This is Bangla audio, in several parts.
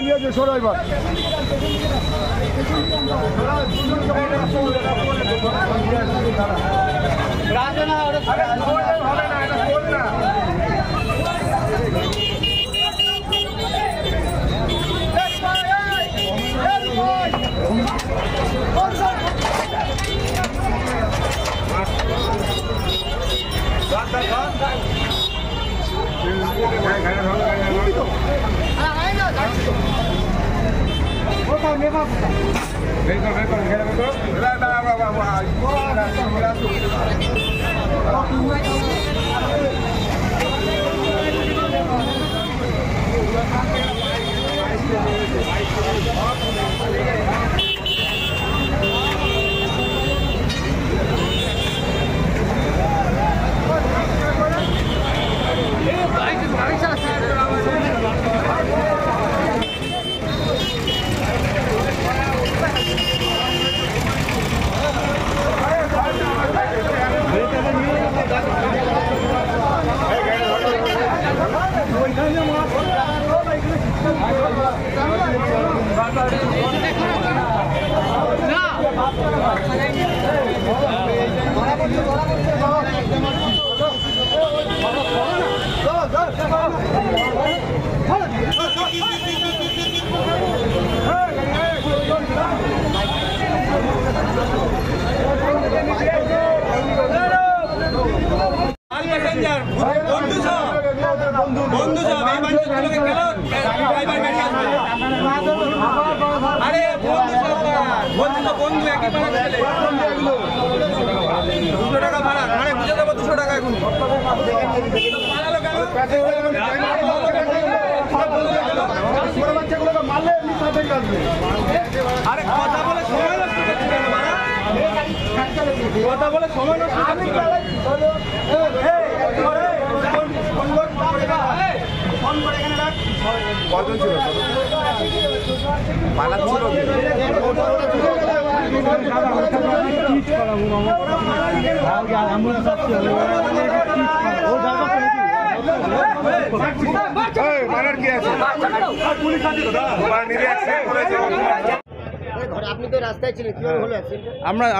নিয়েছে সরাইবার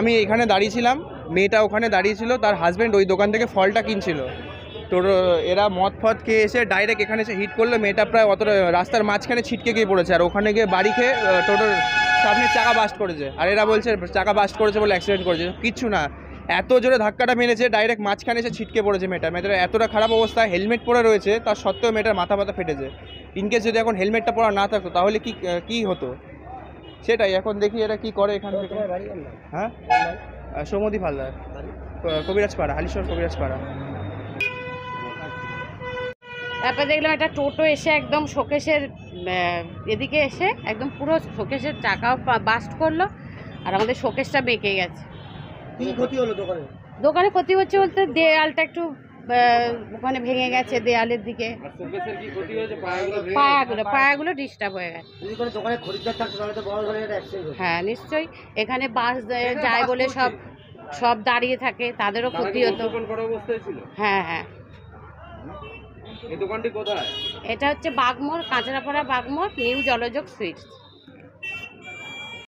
আমি এখানে দাঁড়িয়েছিলাম, মেয়েটা ওখানে দাঁড়িয়েছিল, তার হাজব্যান্ড ওই দোকান থেকে ফলটা কিনছিল। তো এরা মদ ফদ খেয়ে এসে ডাইরেক্ট এখানে এসে হিট করলো, মেয়েটা প্রায় অতটা রাস্তার মাঝখানে ছিটকে গিয়ে পড়েছে, আর ওখানে গিয়ে বাড়ি খেয়ে টোটোর সামনে চাকা বাস্ট করেছে। আর এরা বলছে চাকা বাস্ট করেছে বলে অ্যাক্সিডেন্ট করেছে, কিচ্ছু না, এত জোরে ধাক্কাটা মেরেছে, ডাইরেক্ট মাঝখানে এসে ছিটকে পড়েছে মেয়েটার এতটা খারাপ অবস্থা। হেলমেট পরে রয়েছে, তার সত্ত্বেও মেয়েটার মাথা ফেটেছে। ইনকেস যদি এখন হেলমেটটা পরা না থাকতো তাহলে কি হতো, সেটাই এখন দেখি এরা কি করে এখান থেকে। হ্যাঁ, সৌমদী হালদার, কবিরাজপাড়া, হালিশহর কবিরাজপাড়া। তারপর দেখলাম একটা টোটো এসে একদম শোকেশের এদিকে এসে একদম পুরো শোকেশের চাকাও বাস্ট করলো, আর আমাদের শোকেশটা বেঁকে গেছে। কি ক্ষতি হলো দোকানে? দোকানে ক্ষতি হচ্ছে বলতে দেয়ালটা একটু ওখানে ভেঙে গেছে, দেয়ালের দিকে পায়াগুলো ডিস্টার্ব হয়ে গেছে। দোকানে খরিদ্দার থাকতো তাহলে তো বড় ধরনের একটা অ্যাক্সিডেন্ট। হ্যাঁ নিশ্চয়ই, এখানে বাস যায় বলে সব দাঁড়িয়ে থাকে, তাদেরও ক্ষতি হতো। হ্যাঁ হ্যাঁ। এই দোকানটি কোথায়? এটা হচ্ছে বাগমোড়, কাঁচরাপাড়া বাগমোড়, নিউ জলযোগ সুইটস।